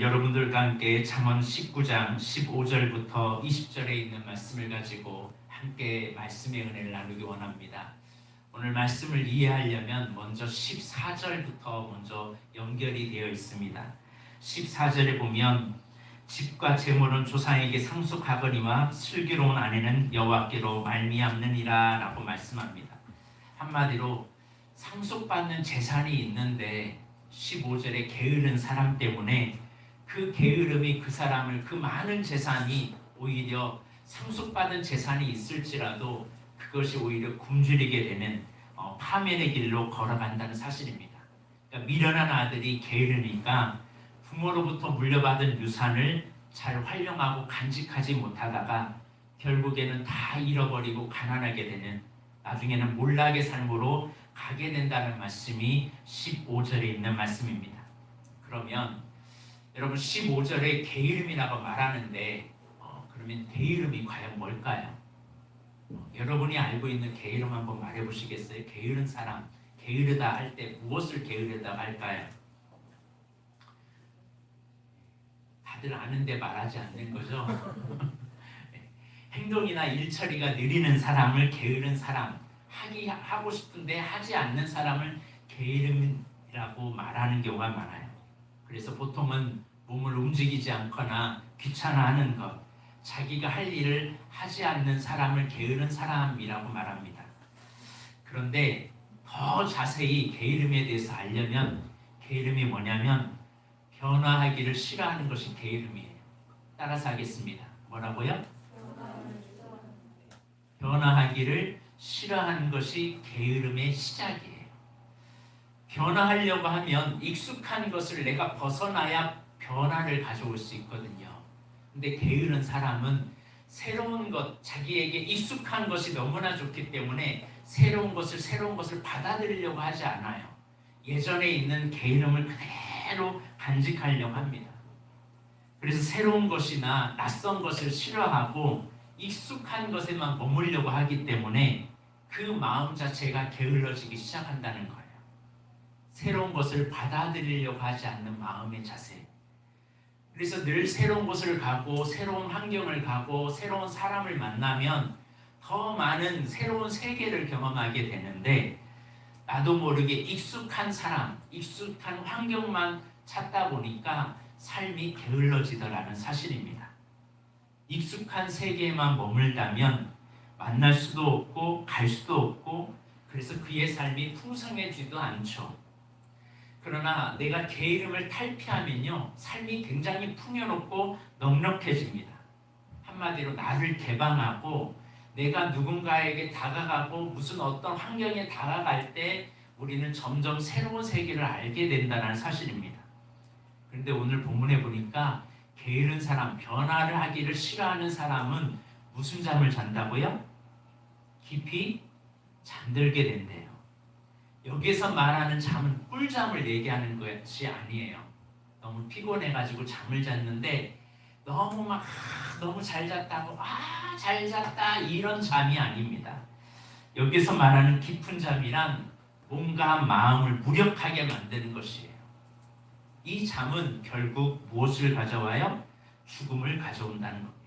여러분들과 함께 잠언 19장 15절부터 20절에 있는 말씀을 가지고 함께 말씀의 은혜를 나누기 원합니다. 오늘 말씀을 이해하려면 먼저 14절부터 먼저 연결이 되어 있습니다. 14절에 보면 집과 재물은 조상에게 상속하거니와 슬기로운 아내는 여호와께로 말미암느니라 라고 말씀합니다. 한마디로 상속받는 재산이 있는데 15절에 게으른 사람 때문에 그 게으름이 그 사람을, 그 많은 재산이 오히려 상속받은 재산이 있을지라도 그것이 오히려 굶주리게 되는 파멸의 길로 걸어간다는 사실입니다. 그러니까 미련한 아들이 게으르니까 부모로부터 물려받은 유산을 잘 활용하고 간직하지 못하다가 결국에는 다 잃어버리고 가난하게 되는, 나중에는 몰락의 삶으로 가게 된다는 말씀이 15절에 있는 말씀입니다. 그러면 여러분 15절에 게으름이라고 말하는데 그러면 게으름이 과연 뭘까요? 여러분이 알고 있는 게으름 한번 말해 보시겠어요? 게으른 사람, 게으르다 할 때 무엇을 게으르다 할까요? 다들 아는데 말하지 않는 거죠? 행동이나 일처리가 느리는 사람을 게으른 사람, 하고 싶은데 하지 않는 사람을 게으름이라고 말하는 경우가 많아요. 그래서 보통은 몸을 움직이지 않거나 귀찮아하는 것, 자기가 할 일을 하지 않는 사람을 게으른 사람이라고 말합니다. 그런데 더 자세히 게으름에 대해서 알려면 게으름이 뭐냐면 변화하기를 싫어하는 것이 게으름이에요. 따라서 하겠습니다. 뭐라고요? 변화하기를 싫어하는 것이 게으름의 시작이에요. 변화하려고 하면 익숙한 것을 내가 벗어나야 변화를 가져올 수 있거든요. 근데 게으른 사람은 새로운 것, 자기에게 익숙한 것이 너무나 좋기 때문에 새로운 것을 받아들이려고 하지 않아요. 예전에 있는 게으름을 그대로 간직하려고 합니다. 그래서 새로운 것이나 낯선 것을 싫어하고 익숙한 것에만 머물려고 하기 때문에 그 마음 자체가 게을러지기 시작한다는 거예요. 새로운 것을 받아들이려고 하지 않는 마음의 자세. 그래서 늘 새로운 곳을 가고 새로운 환경을 가고 새로운 사람을 만나면 더 많은 새로운 세계를 경험하게 되는데 나도 모르게 익숙한 사람, 익숙한 환경만 찾다 보니까 삶이 게을러지더라는 사실입니다. 익숙한 세계에만 머물다면 만날 수도 없고 갈 수도 없고 그래서 그의 삶이 풍성해지도 않죠. 그러나 내가 게으름을 탈피하면요, 삶이 굉장히 풍요롭고 넉넉해집니다. 한마디로 나를 개방하고 내가 누군가에게 다가가고 무슨 어떤 환경에 다가갈 때 우리는 점점 새로운 세계를 알게 된다는 사실입니다. 그런데 오늘 본문에 보니까 게으른 사람, 변화를 하기를 싫어하는 사람은 무슨 잠을 잔다고요? 깊이 잠들게 된대요. 여기서 말하는 잠은 꿀잠을 얘기하는 것이 아니에요. 너무 피곤해가지고 잠을 잤는데 너무 잘 잤다고 잘 잤다 이런 잠이 아닙니다. 여기서 말하는 깊은 잠이란 몸과 마음을 무력하게 만드는 것이에요. 이 잠은 결국 무엇을 가져와요? 죽음을 가져온다는 겁니다.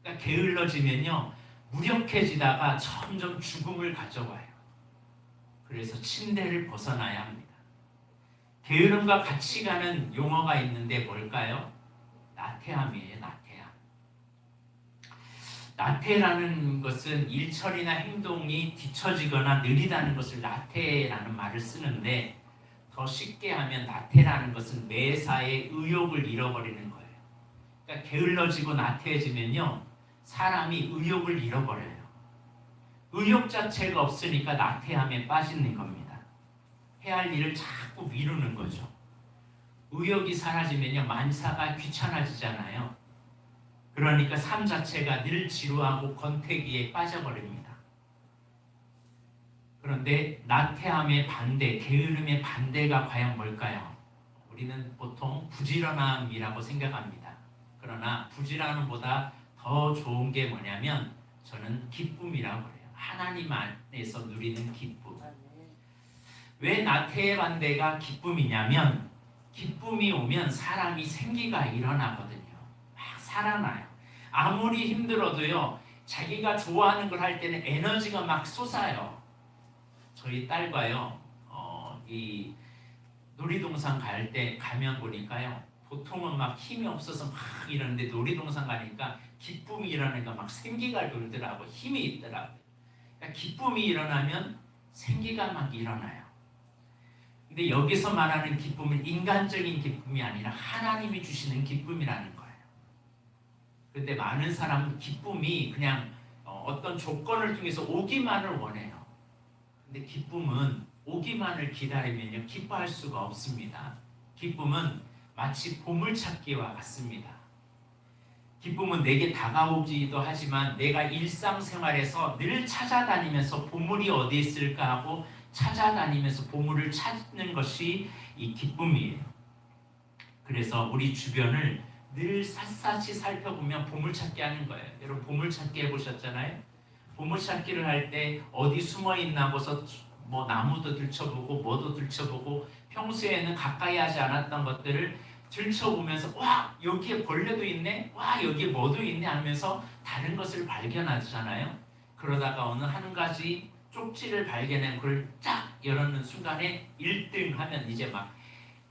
그러니까 게을러지면요, 무력해지다가 점점 죽음을 가져와요. 그래서 침대를 벗어나야 합니다. 게으름과 같이 가는 용어가 있는데 뭘까요? 나태함이에요. 나태함. 나태라는 것은 일처리나 행동이 뒤처지거나 느리다는 것을 나태라는 말을 쓰는데 더 쉽게 하면 나태라는 것은 매사에 의욕을 잃어버리는 거예요. 그러니까 게을러지고 나태해지면요, 사람이 의욕을 잃어버려요. 의욕 자체가 없으니까 나태함에 빠지는 겁니다. 해야 할 일을 자꾸 미루는 거죠. 의욕이 사라지면요, 만사가 귀찮아지잖아요. 그러니까 삶 자체가 늘 지루하고 권태기에 빠져버립니다. 그런데 나태함의 반대, 게으름의 반대가 과연 뭘까요? 우리는 보통 부지런함이라고 생각합니다. 그러나 부지런함보다 더 좋은 게 뭐냐면 저는 기쁨이라고 해요. 하나님 안에서 누리는 기쁨. 왜 나태의 반대가 기쁨이냐면 기쁨이 오면 사람이 생기가 일어나거든요. 막 살아나요. 아무리 힘들어도요, 자기가 좋아하는 걸 할 때는 에너지가 막 솟아요. 저희 딸과요, 이 놀이동산 갈 때 가면 보니까요, 보통은 막 힘이 없어서 막 이러는데 놀이동산 가니까 기쁨이 일어나니까 막 생기가 돌더라고. 힘이 있더라고요. 그러니까 기쁨이 일어나면 생기가 막 일어나요. 근데 여기서 말하는 기쁨은 인간적인 기쁨이 아니라 하나님이 주시는 기쁨이라는 거예요. 그런데 많은 사람은 기쁨이 그냥 어떤 조건을 통해서 오기만을 원해요. 근데 기쁨은 오기만을 기다리면요, 기뻐할 수가 없습니다. 기쁨은 마치 보물찾기와 같습니다. 기쁨은 내게 다가오기도 하지만 내가 일상생활에서 늘 찾아다니면서 보물이 어디 있을까 하고 찾아다니면서 보물을 찾는 것이 이 기쁨이에요. 그래서 우리 주변을 늘 샅샅이 살펴보면 보물찾기 하는 거예요. 여러분 보물찾기 해보셨잖아요? 보물찾기를 할 때 어디 숨어있나 하고서 뭐 나무도 들춰보고 뭐도 들춰보고 평소에는 가까이 하지 않았던 것들을 들춰보면서 와 여기에 벌레도 있네, 와 여기에 뭐도 있네 하면서 다른 것을 발견하잖아요. 그러다가 어느 한 가지 쪽지를 발견해 그걸 쫙 열어놓는 순간에 1등 하면 이제 막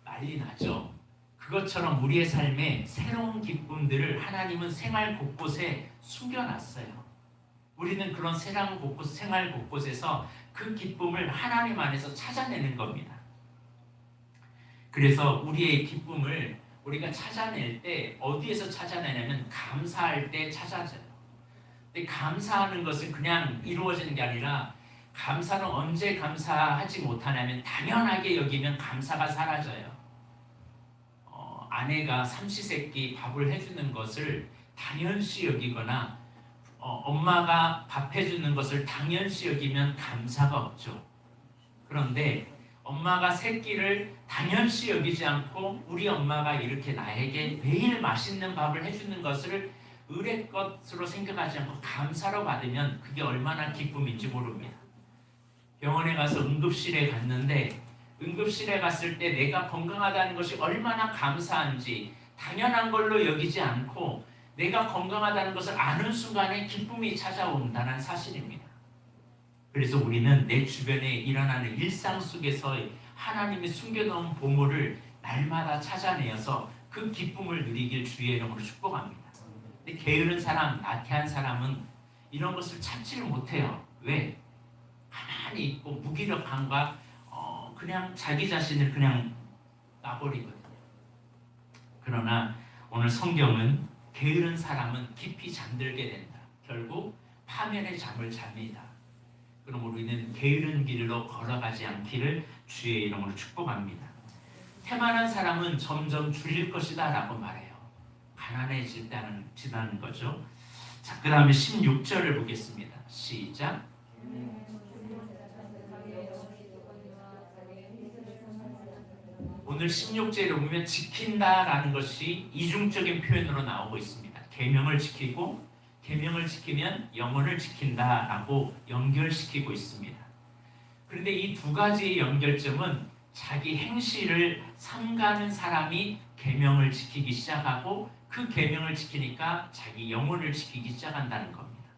난리 나죠. 그것처럼 우리의 삶에 새로운 기쁨들을 하나님은 생활 곳곳에 숨겨놨어요. 우리는 그런 생활 곳곳에서 그 기쁨을 하나님 안에서 찾아내는 겁니다. 그래서 우리의 기쁨을 우리가 찾아낼 때 어디에서 찾아내냐면 감사할 때 찾아져요. 근데 감사하는 것은 그냥 이루어지는 게 아니라 감사는 언제 감사하지 못하냐면 당연하게 여기면 감사가 사라져요. 아내가 삼시세끼 밥을 해주는 것을 당연시 여기거나 엄마가 밥 해주는 것을 당연시 여기면 감사가 없죠. 그런데 엄마가 새끼를 당연시 여기지 않고 우리 엄마가 이렇게 나에게 매일 맛있는 밥을 해주는 것을 의뢰 것으로 생각하지 않고 감사로 받으면 그게 얼마나 기쁨인지 모릅니다. 병원에 가서 응급실에 갔는데 응급실에 갔을 때 내가 건강하다는 것이 얼마나 감사한지 당연한 걸로 여기지 않고 내가 건강하다는 것을 아는 순간에 기쁨이 찾아온다는 사실입니다. 그래서 우리는 내 주변에 일어나는 일상 속에서 하나님이 숨겨놓은 보물을 날마다 찾아내어서 그 기쁨을 누리길 주의 이름으로 축복합니다. 근데 게으른 사람, 나태한 사람은 이런 것을 찾지를 못해요. 왜? 가만히 있고 무기력함과 그냥 자기 자신을 그냥 놔버리거든요. 그러나 오늘 성경은 게으른 사람은 깊이 잠들게 된다. 결국 파멸의 잠을 잡니다. 그럼 우리는 게으른 길로 걸어가지 않기를 주의 이름으로 축복합니다. 태만한 사람은 점점 줄일 것이다 라고 말해요. 가난해진다는 거죠. 자, 그 다음에 16절을 보겠습니다. 시작. 오늘 16절에 보면 지킨다라는 것이 이중적인 표현으로 나오고 있습니다. 계명을 지키고 계명을 지키면 영혼을 지킨다라고 연결시키고 있습니다. 그런데 이 두 가지의 연결점은 자기 행실을 삼가는 사람이 계명을 지키기 시작하고 그 계명을 지키니까 자기 영혼을 지키기 시작한다는 겁니다.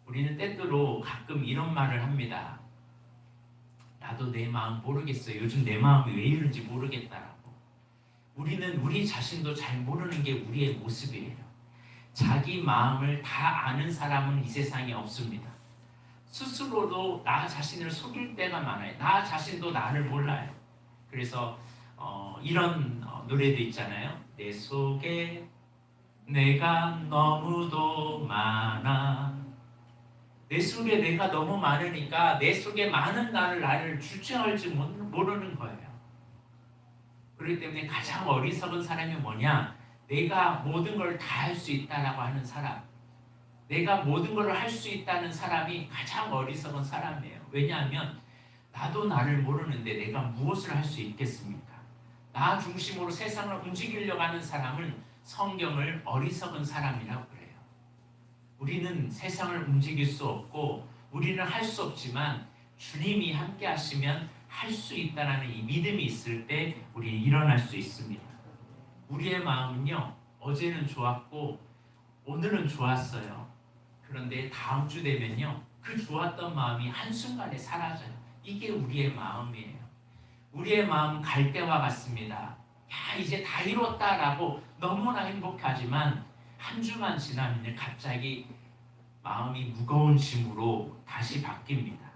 우리는 때때로 가끔 이런 말을 합니다. 나도 내 마음 모르겠어요. 요즘 내 마음이 왜 이런지 모르겠다라고. 우리는 우리 자신도 잘 모르는 게 우리의 모습이에요. 자기 마음을 다 아는 사람은 이 세상에 없습니다. 스스로도 나 자신을 속일 때가 많아요. 나 자신도 나를 몰라요. 그래서 이런 노래도 있잖아요. 내 속에 내가 너무도 많아. 내 속에 내가 너무 많으니까 내 속에 많은 나를 주체할지 모르는 거예요. 그렇기 때문에 가장 어리석은 사람이 뭐냐? 내가 모든 걸 다 할 수 있다라고 하는 사람. 내가 모든 걸 할 수 있다는 사람이 가장 어리석은 사람이에요. 왜냐하면 나도 나를 모르는데 내가 무엇을 할 수 있겠습니까? 나 중심으로 세상을 움직이려고 하는 사람은 성경을 어리석은 사람이라고 그래요. 우리는 세상을 움직일 수 없고 우리는 할 수 없지만 주님이 함께 하시면 할 수 있다는 이 믿음이 있을 때 우리는 일어날 수 있습니다. 우리의 마음은요, 어제는 좋았고 오늘은 좋았어요. 그런데 다음 주 되면요, 그 좋았던 마음이 한순간에 사라져요. 이게 우리의 마음이에요. 우리의 마음은 갈대와 같습니다. 야, 이제 다 이뤘다라고 너무나 행복하지만 한 주만 지나면 갑자기 마음이 무거운 짐으로 다시 바뀝니다.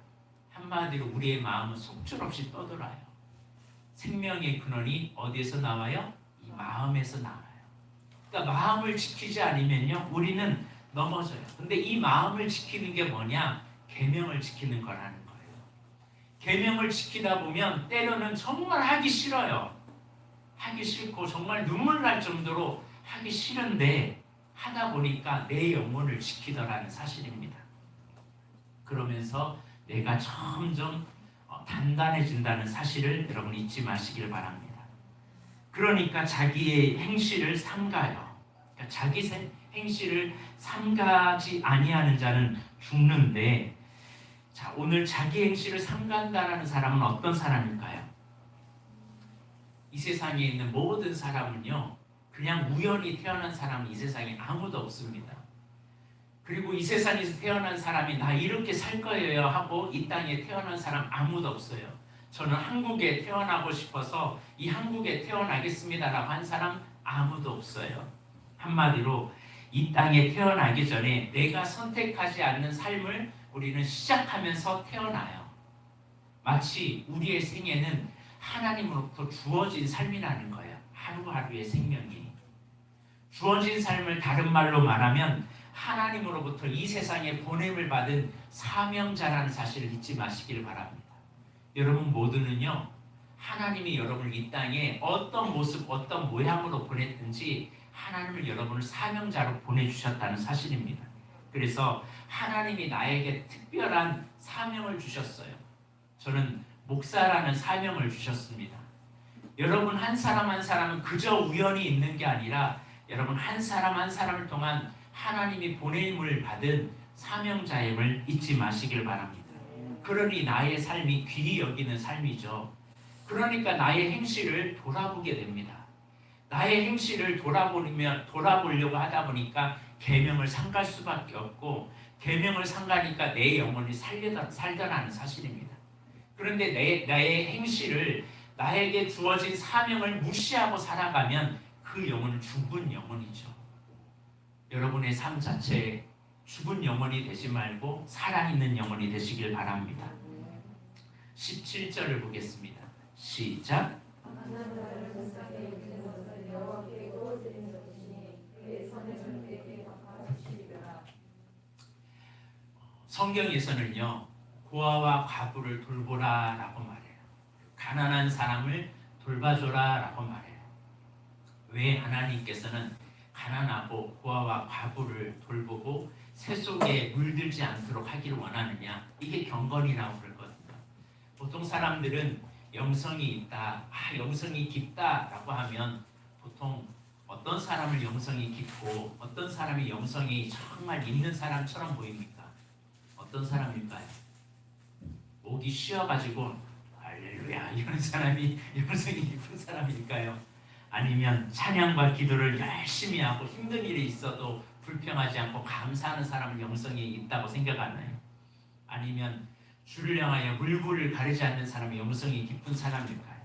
한마디로 우리의 마음은 속절없이 떠돌아요. 생명의 근원이 어디에서 나와요? 이 마음에서 나와요. 그러니까 마음을 지키지 않으면요, 우리는 넘어져요. 근데 이 마음을 지키는 게 뭐냐? 계명을 지키는 거라는 거예요. 계명을 지키다 보면 때로는 정말 하기 싫어요. 하기 싫고 정말 눈물 날 정도로 하기 싫은데 하다 보니까 내 영혼을 지키더라는 사실입니다. 그러면서 내가 점점 단단해진다는 사실을 여러분 잊지 마시길 바랍니다. 그러니까 자기의 행실을 삼가요. 그러니까 자기 행실을 삼가지 아니하는 자는 죽는데, 자, 오늘 자기 행실을 삼간다라는 사람은 어떤 사람일까요? 이 세상에 있는 모든 사람은요, 그냥 우연히 태어난 사람은 이 세상에 아무도 없습니다. 그리고 이 세상에서 태어난 사람이 나 이렇게 살 거예요 하고 이 땅에 태어난 사람 아무도 없어요. 저는 한국에 태어나고 싶어서 이 한국에 태어나겠습니다라고 한 사람 아무도 없어요. 한마디로 이 땅에 태어나기 전에 내가 선택하지 않는 삶을 우리는 시작하면서 태어나요. 마치 우리의 생애는 하나님으로부터 주어진 삶이라는 거예요. 하루하루의 생명이. 주어진 삶을 다른 말로 말하면 하나님으로부터 이 세상에 보냄을 받은 사명자라는 사실을 잊지 마시길 바랍니다. 여러분 모두는요, 하나님이 여러분을 이 땅에 어떤 모습, 어떤 모양으로 보냈든지 하나님을 여러분을 사명자로 보내주셨다는 사실입니다. 그래서 하나님이 나에게 특별한 사명을 주셨어요. 저는 목사라는 사명을 주셨습니다. 여러분 한 사람 한 사람은 그저 우연히 있는 게 아니라 여러분 한 사람 한 사람을 통한 하나님이 보냄을 받은 사명자임을 잊지 마시길 바랍니다. 그러니 나의 삶이 귀히 여기는 삶이죠. 그러니까 나의 행실을 돌아보게 됩니다. 나의 행실을 돌아보려고 하다 보니까 계명을 삼갈 수밖에 없고, 계명을 삼가니까 내 영혼이 살더라는 사실입니다. 그런데 나의 행실을, 나에게 주어진 사명을 무시하고 살아가면 그 영혼은 죽은 영혼이죠. 여러분의 삶 자체에 죽은 영혼이 되지 말고 살아있는 영혼이 되시길 바랍니다. 17절을 보겠습니다. 시작. 성경에서는요, 고아와 과부를 돌보라 라고 말해요. 가난한 사람을 돌봐줘라 라고 말해요. 왜 하나님께서는 가난하고 고아와 과부를 돌보고 새 속에 물들지 않도록 하기를 원하느냐? 이게 경건이라고 그러거든요. 보통 사람들은 영성이 있다, 영성이 깊다라고 하면 보통 어떤 사람을 영성이 깊고 어떤 사람이 영성이 정말 있는 사람처럼 보입니까? 어떤 사람일까요? 목이 쉬어가지고 할렐루야 이런 사람이 영성이 깊은 사람일까요? 아니면 찬양과 기도를 열심히 하고 힘든 일이 있어도 불평하지 않고 감사하는 사람은 영성이 있다고 생각하나요? 아니면 주를 향하여 물불을 가리지 않는 사람이 영성이 깊은 사람일까요?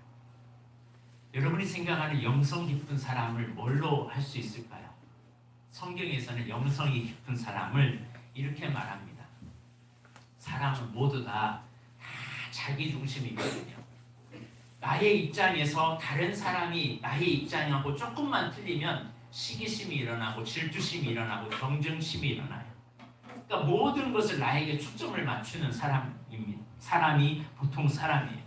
여러분이 생각하는 영성 깊은 사람을 뭘로 할 수 있을까요? 성경에서는 영성이 깊은 사람을 이렇게 말합니다. 사람은 모두 다 자기 중심이거든요. 나의 입장에서 다른 사람이 나의 입장하고 조금만 틀리면 시기심이 일어나고 질투심이 일어나고 경쟁심이 일어나요. 그러니까 모든 것을 나에게 초점을 맞추는 사람이 보통 사람이에요.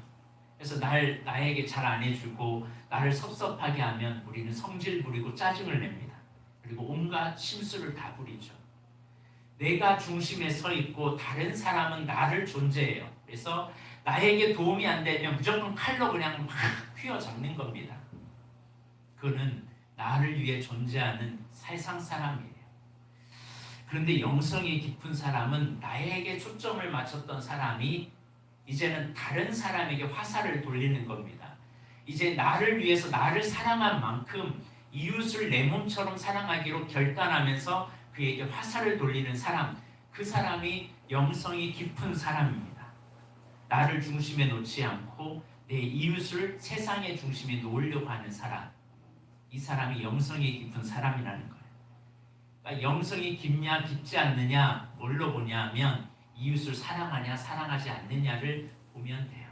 그래서 나에게 잘 안 해주고 나를 섭섭하게 하면 우리는 성질 부리고 짜증을 냅니다. 그리고 온갖 심술을 다 부리죠. 내가 중심에 서 있고 다른 사람은 나를 존재해요. 그래서 나에게 도움이 안 되면 무조건 칼로 그냥 막 휘어잡는 겁니다. 그는 나를 위해 존재하는 세상 사람이에요. 그런데 영성이 깊은 사람은 나에게 초점을 맞췄던 사람이 이제는 다른 사람에게 화살을 돌리는 겁니다. 이제 나를 위해서 나를 사랑한 만큼 이웃을 내 몸처럼 사랑하기로 결단하면서 그에게 화살을 돌리는 사람, 그 사람이 영성이 깊은 사람입니다. 나를 중심에 놓지 않고 내 이웃을 세상의 중심에 놓으려고 하는 사람, 이 사람이 영성이 깊은 사람이라는 거예요. 그러니까 영성이 깊냐 깊지 않느냐 뭘로 보냐면 이웃을 사랑하냐 사랑하지 않느냐를 보면 돼요.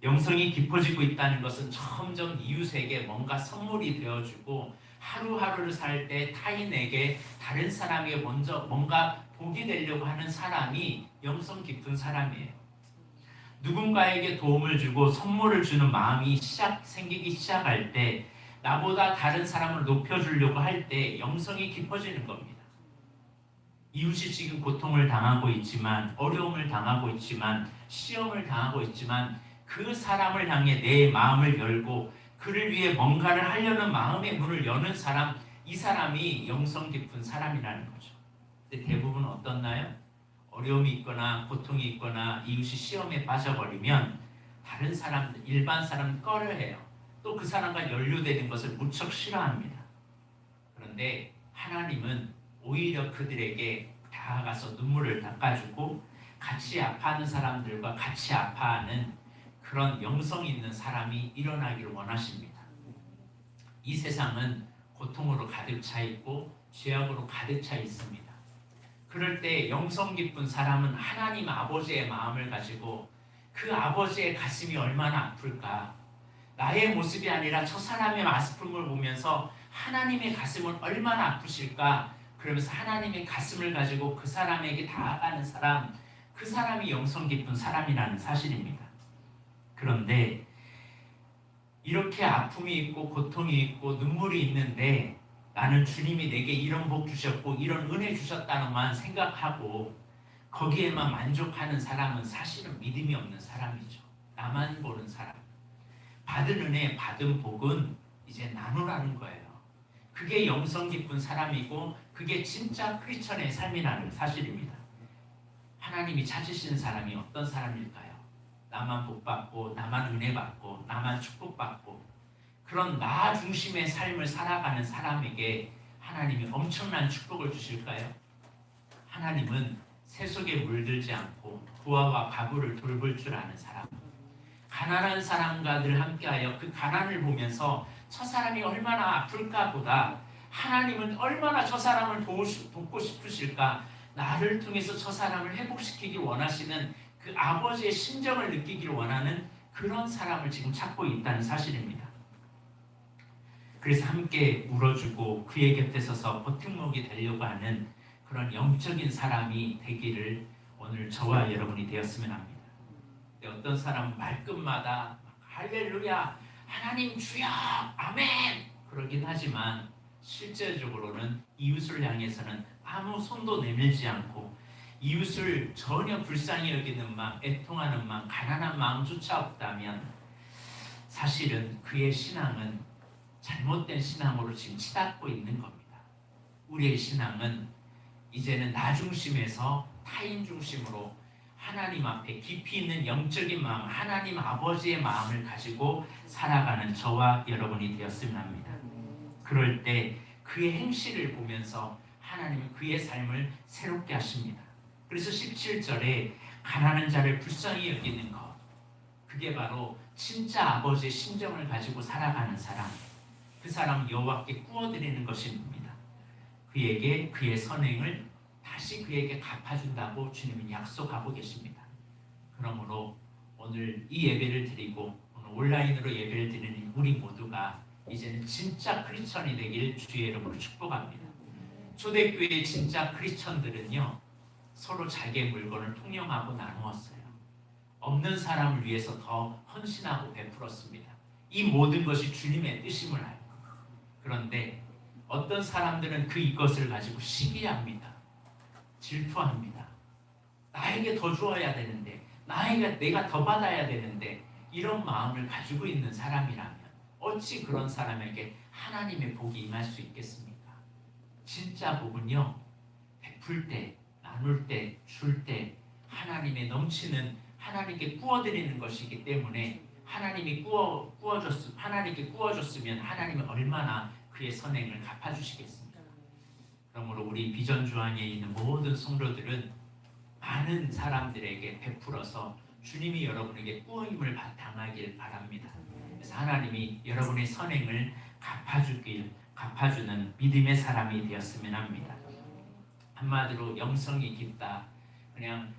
영성이 깊어지고 있다는 것은 점점 이웃에게 뭔가 선물이 되어주고 하루하루를 살 때 타인에게 다른 사람에게 먼저 뭔가 복이 되려고 하는 사람이 영성 깊은 사람이에요. 누군가에게 도움을 주고 선물을 주는 마음이 생기기 시작할 때 나보다 다른 사람을 높여주려고 할 때 영성이 깊어지는 겁니다. 이웃이 지금 고통을 당하고 있지만 어려움을 당하고 있지만 시험을 당하고 있지만 그 사람을 향해 내 마음을 열고 그를 위해 뭔가를 하려는 마음의 문을 여는 사람, 이 사람이 영성 깊은 사람이라는 거죠. 근데 대부분 어떻나요? 어려움이 있거나 고통이 있거나 이웃이 시험에 빠져버리면 다른 사람, 일반 사람 꺼려해요. 또 그 사람과 연루되는 것을 무척 싫어합니다. 그런데 하나님은 오히려 그들에게 다가가서 눈물을 닦아주고 같이 아파하는 사람들과 같이 아파하는 그런 영성 있는 사람이 일어나기를 원하십니다. 이 세상은 고통으로 가득 차 있고 죄악으로 가득 차 있습니다. 그럴 때 영성 깊은 사람은 하나님 아버지의 마음을 가지고 그 아버지의 가슴이 얼마나 아플까, 나의 모습이 아니라 저 사람의 아픔을 보면서 하나님의 가슴은 얼마나 아프실까, 그러면서 하나님의 가슴을 가지고 그 사람에게 다가가는 사람, 그 사람이 영성 깊은 사람이라는 사실입니다. 그런데 이렇게 아픔이 있고 고통이 있고 눈물이 있는데 나는 주님이 내게 이런 복 주셨고 이런 은혜 주셨다는만 생각하고 거기에만 만족하는 사람은 사실은 믿음이 없는 사람이죠. 나만 보는 사람. 받은 은혜, 받은 복은 이제 나누라는 거예요. 그게 영성 깊은 사람이고 그게 진짜 크리스천의 삶이라는 사실입니다. 하나님이 찾으시는 사람이 어떤 사람일까요? 나만 복받고 나만 은혜받고 나만 축복받고 그런 나 중심의 삶을 살아가는 사람에게 하나님이 엄청난 축복을 주실까요? 하나님은 세속에 물들지 않고 부하와 가부를 돌볼 줄 아는 사람, 가난한 사람과 늘 함께하여 그 가난을 보면서 저 사람이 얼마나 아플까 보다 하나님은 얼마나 저 사람을 돕고 싶으실까, 나를 통해서 저 사람을 회복시키길 원하시는 그 아버지의 심정을 느끼기를 원하는 그런 사람을 지금 찾고 있다는 사실입니다. 그래서 함께 울어주고 그의 곁에 서서 버팀목이 되려고 하는 그런 영적인 사람이 되기를 오늘 저와 여러분이 되었으면 합니다. 어떤 사람은 말끝마다 할렐루야 하나님 주여 아멘 그러긴 하지만 실제적으로는 이웃을 향해서는 아무 손도 내밀지 않고 이웃을 전혀 불쌍히 여기는 마음, 애통하는 마음, 가난한 마음조차 없다면 사실은 그의 신앙은 잘못된 신앙으로 지금 치닫고 있는 겁니다. 우리의 신앙은 이제는 나 중심에서 타인 중심으로 하나님 앞에 깊이 있는 영적인 마음, 하나님 아버지의 마음을 가지고 살아가는 저와 여러분이 되었으면 합니다. 그럴 때 그의 행실을 보면서 하나님은 그의 삶을 새롭게 하십니다. 그래서 17절에 가난한 자를 불쌍히 여기는 것, 그게 바로 진짜 아버지의 심정을 가지고 살아가는 사람, 그 사람은 여호와께 구워드리는 것입니다. 그에게 그의 선행을 다시 그에게 갚아준다고 주님은 약속하고 계십니다. 그러므로 오늘 이 예배를 드리고 오늘 온라인으로 예배를 드리는 우리 모두가 이제는 진짜 크리스천이 되길 주의 이름으로 축복합니다. 초대교회의 진짜 크리스천들은요 서로 자기의 물건을 통용하고 나누었어요. 없는 사람을 위해서 더 헌신하고 베풀었습니다. 이 모든 것이 주님의 뜻임을 알고, 그런데 어떤 사람들은 이것을 가지고 시기합니다. 질투합니다. 나에게 더 주어야 되는데, 내가 더 받아야 되는데, 이런 마음을 가지고 있는 사람이라면 어찌 그런 사람에게 하나님의 복이 임할 수 있겠습니까? 진짜 복은요, 베풀 때, 나눌 때, 줄 때 하나님의 넘치는 하나님께 구워드리는 것이기 때문에 하나님께 구워줬으면 하나님이 얼마나 그의 선행을 갚아주시겠습니까? 그러므로 우리 비전 주안에 있는 모든 성도들은 많은 사람들에게 베풀어서 주님이 여러분에게 구원임을 당하길 바랍니다. 그래서 하나님이 여러분의 선행을 갚아주는 믿음의 사람이 되었으면 합니다. 한마디로 영성이 깊다. 그냥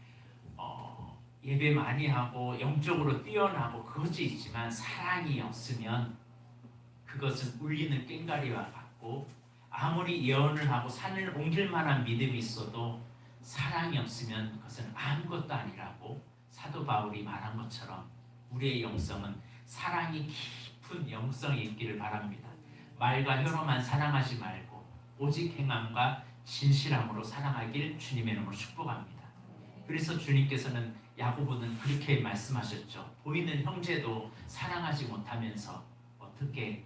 예배 많이 하고 영적으로 뛰어나고 그것이 있지만 사랑이 없으면 그것은 울리는 꽹과리와 같고, 아무리 예언을 하고 산을 옮길 만한 믿음이 있어도 사랑이 없으면 그것은 아무것도 아니라고 사도 바울이 말한 것처럼 우리의 영성은 사랑이 깊은 영성이 있기를 바랍니다. 말과 혀로만 사랑하지 말고 오직 행함과 진실함으로 사랑하길 주님의 이름으로 축복합니다. 그래서 주님께서는 야고보는 그렇게 말씀하셨죠. 보이는 형제도 사랑하지 못하면서 어떻게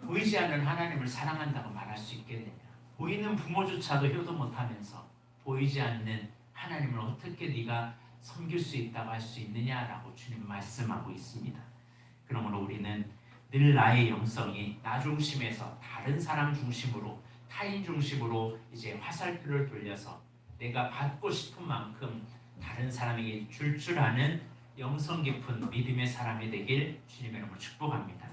보이지 않는 하나님을 사랑한다고 말할 수 있겠느냐. 보이는 부모조차도 효도 못하면서 보이지 않는 하나님을 어떻게 네가 섬길 수 있다고 할 수 있느냐라고 주님 말씀하고 있습니다. 그러므로 우리는 늘 나의 영성이 나 중심에서 다른 사람 중심으로, 타인 중심으로 이제 화살표를 돌려서 내가 받고 싶은 만큼 다른 사람에게 줄 아는 영성 깊은 믿음의 사람이 되길 주님의 이름으로 축복합니다.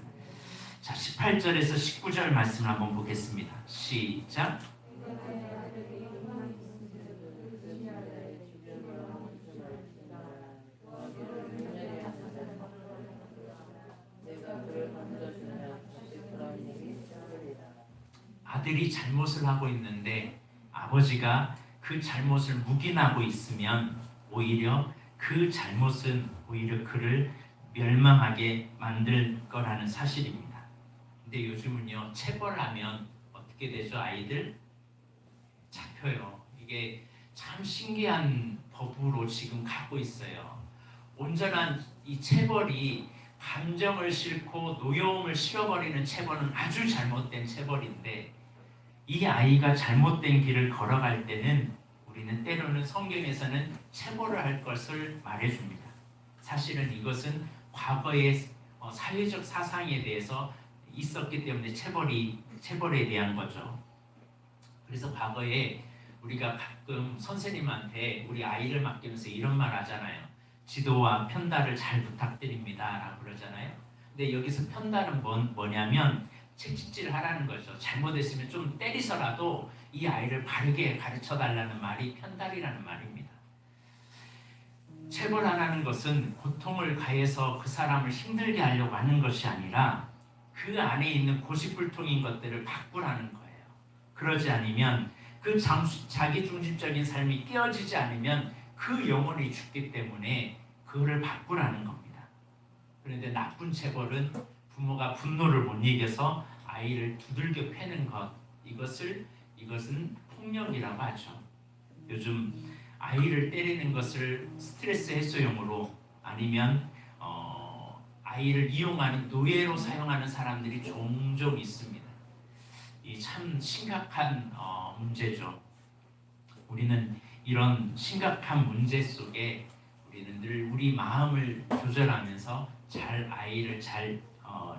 자, 18절에서 19절 말씀을 한번 보겠습니다. 시작. 아들이 잘못을 하고 있는데 아버지가 그 잘못을 묵인하고 있으면 오히려 그 잘못은 오히려 그를 멸망하게 만들 거라는 사실입니다. 근데 요즘은요, 체벌하면 어떻게 되죠? 아이들 잡혀요. 이게 참 신기한 법으로 지금 가고 있어요. 온전한 이 체벌이 감정을 싣고 노여움을 실어버리는 체벌은 아주 잘못된 체벌인데, 이 아이가 잘못된 길을 걸어갈 때는 우리는 때로는 성경에서는 체벌을 할 것을 말해줍니다. 사실은 이것은 과거의 사회적 사상에 대해서 있었기 때문에 체벌에 대한 거죠. 그래서 과거에 우리가 가끔 선생님한테 우리 아이를 맡기면서 이런 말 하잖아요. 지도와 편달을 잘 부탁드립니다 라고 그러잖아요. 근데 여기서 편달은 뭐냐면 채찍질 하라는 거죠. 잘못했으면 좀 때리서라도 이 아이를 바르게 가르쳐 달라는 말이 편달이라는 말입니다. 체벌하라는 것은 고통을 가해서 그 사람을 힘들게 하려고 하는 것이 아니라 그 안에 있는 고집불통인 것들을 바꾸라는 거예요. 그러지 않으면 그 자기중심적인 삶이 깨어지지 않으면 그 영혼이 죽기 때문에 그거를 바꾸라는 겁니다. 그런데 나쁜 체벌은 부모가 분노를 못 이겨서 아이를 두들겨 패는 것, 이것은 폭력이라고 하죠. 요즘 아이를 때리는 것을 스트레스 해소용으로 아니면 아이를 이용하는 노예로 사용하는 사람들이 종종 있습니다. 이 참 심각한 문제죠. 우리는 이런 심각한 문제 속에 우리는 늘 우리 마음을 조절하면서 아이를 잘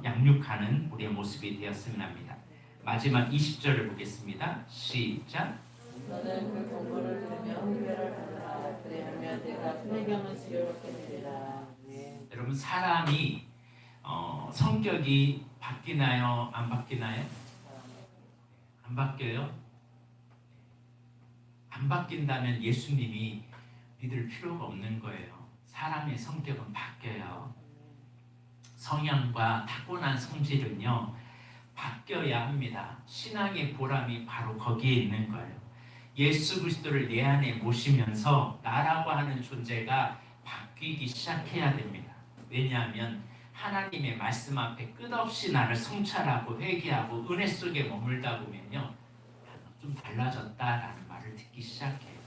양육하는 우리의 모습이 되었으면 합니다. 마지막 20절을 보겠습니다. 시작. 너는 그 경고를 들으며 훈련을 받으라. 그리하면 내가 회경은 지혜롭게 되리라. 여러분, 사람이 성격이 바뀌나요? 안 바뀌나요? 안 바뀌어요? 안 바뀐다면 예수님이 믿을 필요가 없는 거예요. 사람의 성격은 바뀌어요. 성향과 타고난 성질은요, 바뀌어야 합니다. 신앙의 보람이 바로 거기에 있는 거예요. 예수 그리스도를 내 안에 모시면서 나라고 하는 존재가 바뀌기 시작해야 됩니다. 왜냐하면 하나님의 말씀 앞에 끝없이 나를 성찰하고 회개하고 은혜 속에 머물다 보면요, 좀 달라졌다라는 말을 듣기 시작해요.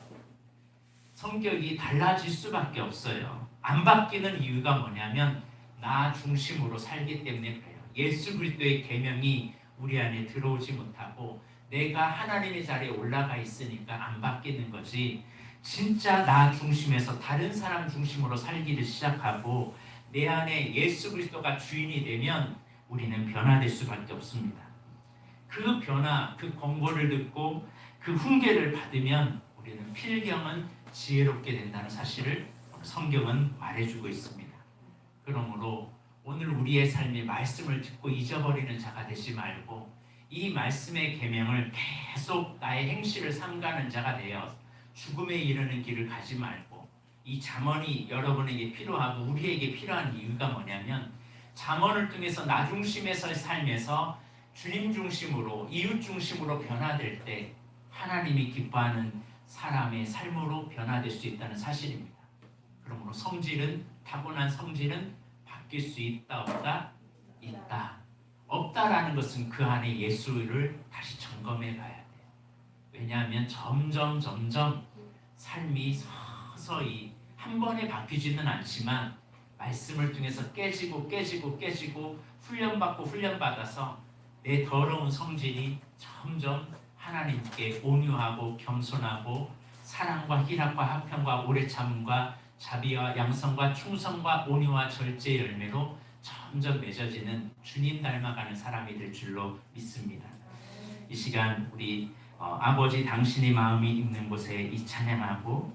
성격이 달라질 수밖에 없어요. 안 바뀌는 이유가 뭐냐면 나 중심으로 살기 때문에 그래요. 예수 그리스도의 계명이 우리 안에 들어오지 못하고 내가 하나님의 자리에 올라가 있으니까 안 바뀌는 거지, 진짜 나 중심에서 다른 사람 중심으로 살기를 시작하고 내 안에 예수 그리스도가 주인이 되면 우리는 변화될 수밖에 없습니다. 그 변화, 그 권고를 듣고 그 훈계를 받으면 우리는 필경은 지혜롭게 된다는 사실을 성경은 말해주고 있습니다. 그러므로 오늘 우리의 삶에 말씀을 듣고 잊어버리는 자가 되지 말고 이 말씀의 계명을 계속 나의 행실을 삼가는 자가 되어 죽음에 이르는 길을 가지 말고, 이 잠언이 여러분에게 필요하고 우리에게 필요한 이유가 뭐냐면 잠언을 통해서 나 중심에서의 삶에서 주님 중심으로, 이웃 중심으로 변화될 때 하나님이 기뻐하는 사람의 삶으로 변화될 수 있다는 사실입니다. 그러므로 성질은, 타고난 성질은 바뀔 수 있다 없다? 있다. 없다라는 것은 그 안에 예수를 다시 점검해 봐야 돼요. 왜냐하면 점점 삶이 서서히 한 번에 바뀌지는 않지만 말씀을 통해서 깨지고 훈련받아서 내 더러운 성질이 점점 하나님께 온유하고 겸손하고 사랑과 희락과 화평과 오래 참음과 자비와 양성과 충성과 온유와 절제의 열매로 점점 맺어지는 주님 닮아가는 사람이 될 줄로 믿습니다. 이 시간 우리 아버지 당신의 마음이 있는 곳에 이 찬양하고